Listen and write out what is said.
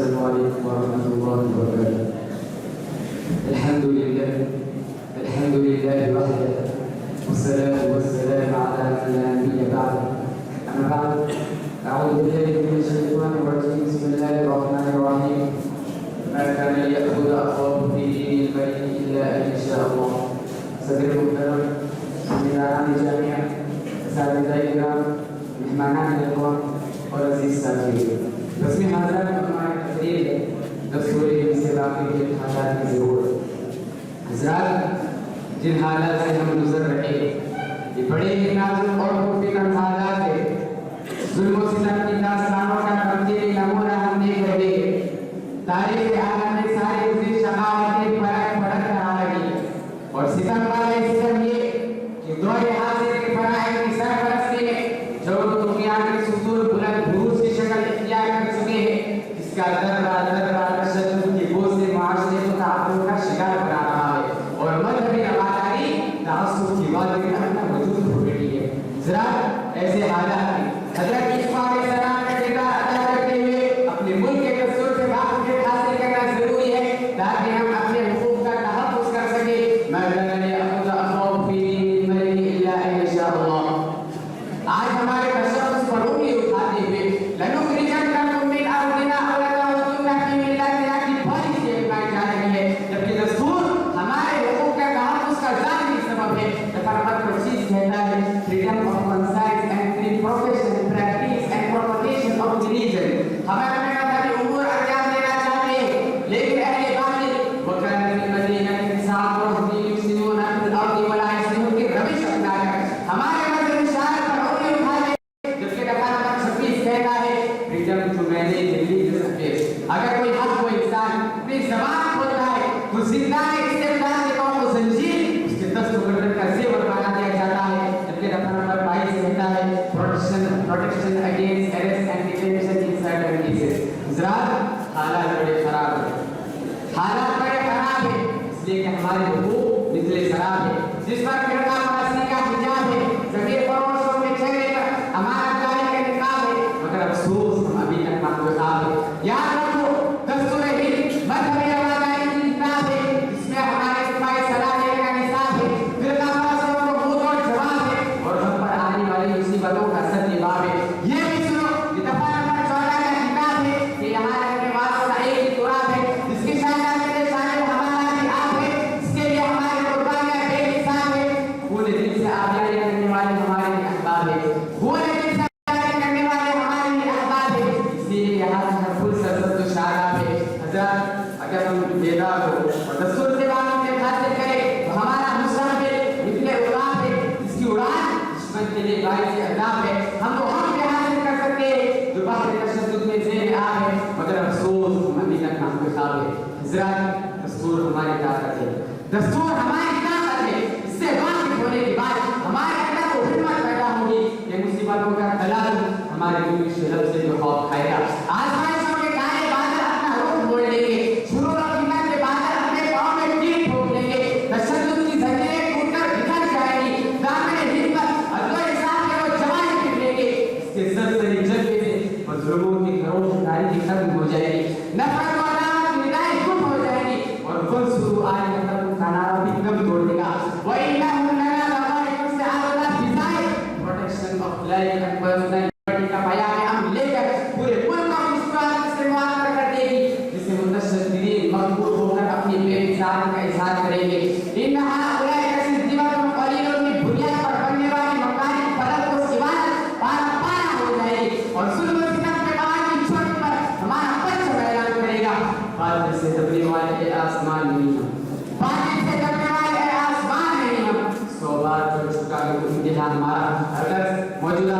السلام عليكم ورحمة الله وبركاته. الحمد لله وحده، والصلاة والسلام على من لا نبي بعده. أما بعد، أعوذ بالله من الشيطان الرجيم. بسم الله الرحمن الرحيم. ما كان ليأخذ أخاه في دين المرء إلا أن يشاء الله. صدر المحترم، سمعنا جميعا، أساتذة الكرام، مهمانان الإخوان اور عزیز ساتھی، رسمی حاضرات میں ہماری تقریر ہے دستور سے واقعی کے حالات کی ضرورت. حضرات، جن حالات سے ہم گزر رہے ہیں یہ بڑے ہی نازک اور خوفناک حالات ہیں. ظلم و ستم کی داستانوں کا تمثیلی نمونہ ہم دیکھ رہے ہیں. تاریخ عالم میں ساری اسی شقاوتیں پلٹ کر آ رہی ہے، اور ستم والے ستم یہ کہ دور حاضر کے فرائض کی سرپرستی میں جو دنیا کے سطور بلند بروز کی شکل اختیار کر چکے ہیں، جس کا ذرہ تشدد کی بوجھ سے معاشرے کو تعاون کا شکار بنا رہا ہے، اور مذہبی رواداری تعصب کی وادی میں اپنا وجود کھو بیٹھی ہے. ذرا ایسے حالات میں حضرت عیسیٰ علیہ السلام کا کردار ادا کرتے ہوئے اپنے ملک کے دستور سے واقفیت حاصل کرنا ضروری ہے تاکہ ہم اپنے حقوق کا تحفظ کر سکیں. آج ہمارے تشخص پر انگلی اٹھاتے ہوئے لنخرجنکم من ارضنا او لتعودن فی ملتنا کی پالیسی اپنائی جا رہی ہے، جبکہ دستور ہمارے حقوق کا تحفظ کا ظاہری سبب ہے. دفعہ نمبر 25 کہتا ہے freedom of conscience and free profession, practice and propagation of religion. ہمیں اپنے مذہبی امور انجام دینا چاہتے ہیں، لیکن اہل باطل وکان فی المدینہ انسان رہتی یفسدون فی الارض ولا یصلحون کی روش اپنا کر ہمارے مذہبی شاعر اگر کوئی حق کو انسان اپنی زبان کھولتا ہے تو زندہ استعمال کے قوم و زنجیر اس کے دست و گردن کا زیور بنا دیا جاتا ہے. جبکہ دفعہ نمبر 22 کہتا ہے protection against arrest and detention in certain cases. حضرات، حالات بڑے خراب ہیں، اس لیے کہ ہمارے حقوق مثل شراب ہے جس پر فرقہ پرستی کا حجاب ہے، زمین فروشوں میں چہرے پر امانت داری کا نقاب ہے، مگر افسوس ہم ابھی تک محفوظ ہیں. یاد رکھو، دستور ہند مذہبی رواداری کی کتاب ہے، اس میں ہمارے سپاہی صلاحیت کا نصاب ہے، فرقہ پرستوں کو منہ توڑ جواب ہے، اور ہم پر آنے والی مصیبتوں کا سچ جواب ہے. یہ بھی سنو، یہ دفعہ نمبر 14 کا کتاب ہے کہ یہاں رہنے والوں کا ایک ہی تراب ہے، جس کی شاہداری میں شامل ہمارا بھی آپ ہے، اس کے لیے ہماری قربانیاں بے حساب ہے. خون دل سے آبیاری کرنے والے ہمارے احباب ہے، خون دل سے آبیاری کرنے والے ہمارے احباب ہے. اس لیے یہاں اگر ہم بیدار ہو اور دستور سے واقفیت حاصل کریں تو ہمارا مستقبل مثل اڑان ہے جس کی اڑان دشمن کے لیے باعث عذاب ہے. ہم وہ حق بھی حاصل کر سکتے ہیں جو بحر تشدد میں زیر آب ہے، مگر افسوس ہم ابھی تک ناکام ہے. حضرات، دستور ہماری طاقت ہے، دستور ہماری طاقت ہے. اس سے واقف ہونے کے بعد ہمارے اندر وہ ہمت پیدا ہوگی کہ مصیبتوں کا تلازم ہمارے دل کی شرف سے جو خوف کھائے گا. آزمائشوں کے کالے بادل اپنا رخ موڑ لیں گے، سرور اور فکر کے بادل اپنے پاؤں میں ٹیٹ ٹھوک لیں گے، تشدد کی زنجیریں ٹوٹ کر بکھر جائیں گی، دامن ہمت عدل و انصاف کے وہ جوان نکلیں گے. اس کے سرسری جذبے سے مظلوموں کی گھروں کی تاریخی ختم ہو جائے گی، نفرت و عداوت کی ندائیں گم ہو جائیں گی، اور فنسرو آج نفرت کا نعرہ بھی دم توڑ دے گا. وَإِنَّهُ لَنَا لَغَائِبٌ سَعَادَةً بِذَائِقٍ protection of life and personal liberty کا بیان ہم لے کر پورے ملک کو اس بات سے معاف کر دے گی جس سے متشددین مجبور ہو کر اپنی بے مثالی کا اظہار کریں گے. ان هؤلاء كشجرة قليل کی بنیاد پر بننے والی مکانی فلک و سوال پارا ہو جائے گی، اور ظلم و ستم کے بعد کی چھوٹ پر ہمارا پرچم اعلان کرے گا. باطل سے دبنے والے آسمان نہیں ہم، باطل سے دبنے والے آسمان نہیں ہم. 100 بار چڑھ چکا ہے انتہا ہمارا، اگر موجودہ